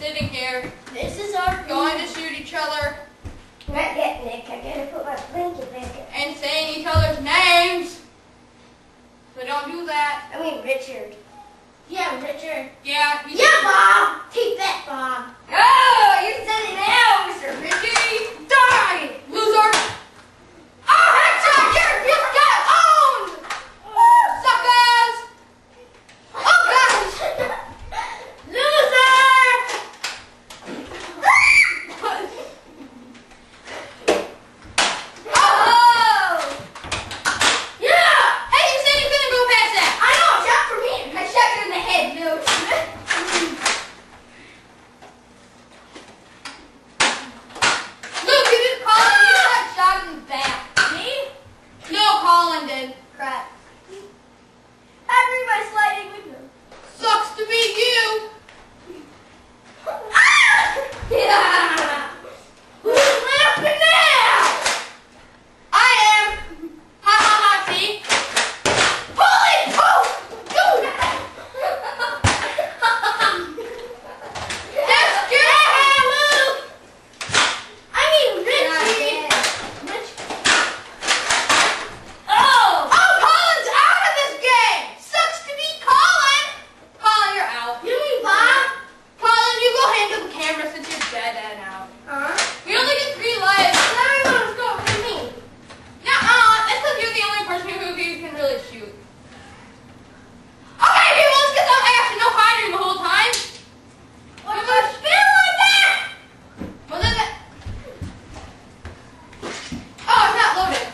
sitting here. This is our going to shoot each other. Not yet, Nick. I gotta put my blanket back in. And saying each other's names. So don't do that. I mean Richard. Yeah, Richard. Yeah. Yeah, Bob! Take that, Bob. Oh, you said it now, Mr. Richie. Die! Loser. Oh, headshot! You got owned! Suckers! Oh, gosh! Loser! Oh! Yeah! Hey, you said you couldn't go past that. I know, shot for me. I shot you in the head, Luke. Luke, you didn't call it. You got shot in the back. Me? No, Colin did. Crap. I read my sliding window. Sucks to be you. Yeah! Who's laughing now? I am. Ha ha ha, see? Pull it! Oh! Dude! That's good. Luke! I mean Richie! Rich. Oh! Oh, Colin's out of this game. Sucks to be Colin. Colin, you're out. You mean Bob? Colin, you go handle the camera since you're dead and out. We only get 3 lives. Everyone's going for me. Nuh-uh. That's because you're the only person who can really shoot. Okay, people, let's get some action. No hiding the whole time. What if I spin like that? Well, then that... Oh, it's not loaded.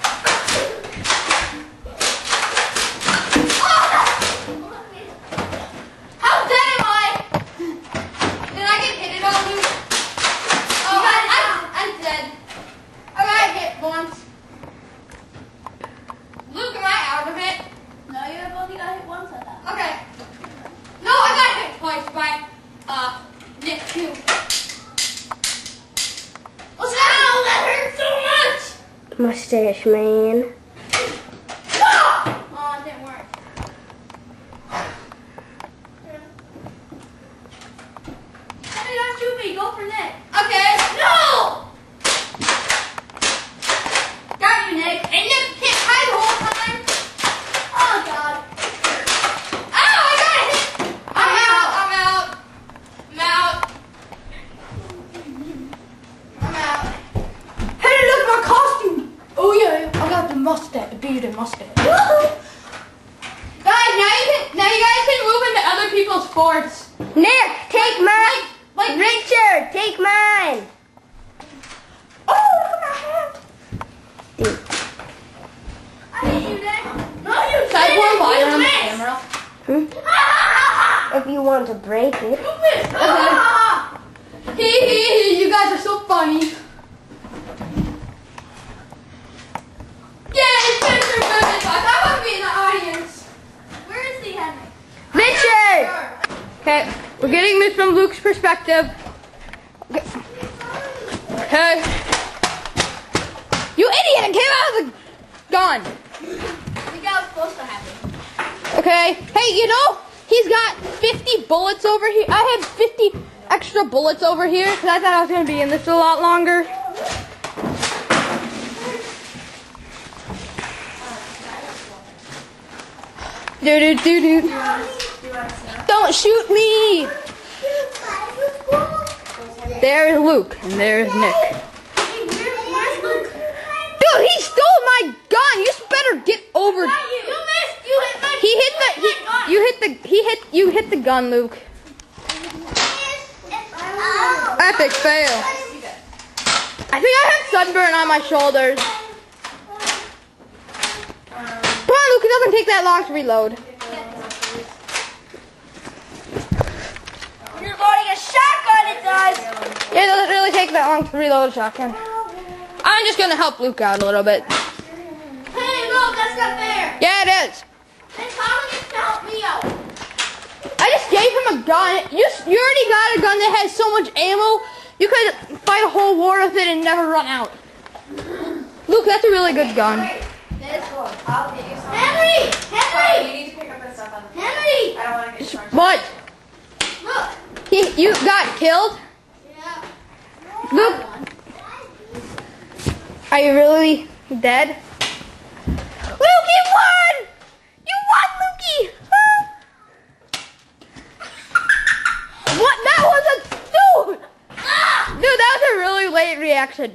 How dead am I? Did I get hit at all, Luke? Oh, I'm dead. I got hit once. Luke, am I out of it? No, you have only got hit once at that. Okay. No, I got hit twice by, Nick too. Ow, that hurt so much! Mustache man. Ah! Oh, it didn't work. How did not shoot me? Go for Nick. Okay. No! Got you, Nick. And Nick can't hide the whole time. Oh, God. Oh, I got hit. I'm out. Hey, look at my costume. Oh yeah, I got the mustache, the beard and mustache. Woohoo! Guys, now you guys can move into other people's forts. Nick, take mine. Like Richard, take mine. oh, look at my hand. Dude. I hit you, Nick. No, you Should I pour didn't. water You on the missed. camera? If you want to break it. You missed. Ah! You guys are so funny. Yeah, it's Mr. Goodness. I want to be in the audience. Where is the Henry? Richard! Okay, we're getting this from Luke's perspective. Okay. You idiot! It came out of the gun. I think that was supposed to happen. Okay. Hey, you know, he's got 50 bullets over here. I had 50 extra bullets over here because I thought I was going to be in this a lot longer. Do. Don't shoot me. There's Luke and there's Nick. Hey, where's Luke? Dude, he stole my gun. You better get over. You missed. You hit my. You hit the gun, Luke. Epic fail. I think I have sunburn on my shoulders. Come on, Luke. It doesn't take that long to reload. You're loading a shotgun. It does. Yeah, it doesn't really take that long to reload a shotgun. I'm just gonna help Luke out a little bit. Hey, look, that's not fair. Yeah, it is. And Colin needs to help me out. I just gave him a gun. You already got a gun that has so much ammo. You could fight a whole war with it and never run out. Luke, that's a really good gun. This one. I'll get you some. Henry! Henry! You need to pick up the stuff on the Henry! I don't want to get charged. What? Look. You got killed? Yeah. Luke, are you really dead? Luke, you won! You won, Lukey! What? That was a dude! Dude, that was a really late reaction.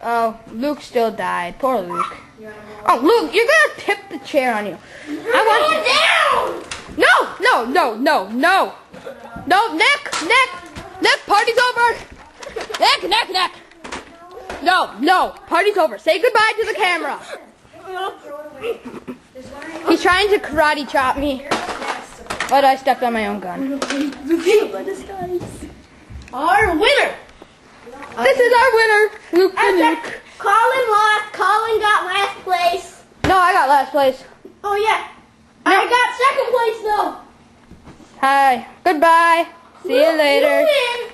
Oh, Luke still died. Poor Luke. Oh, Luke, you're gonna tip the chair on you. I want down! No, Nick, party's over. Nick. No, party's over. Say goodbye to the camera. He's trying to karate chop me, but I stepped on my own gun. Our winner! This is our winner, Luke the Nuke. Colin lost. Colin got last place. No, I got last place. Oh, yeah. I got second place, though. Hi, goodbye. See you later. You win.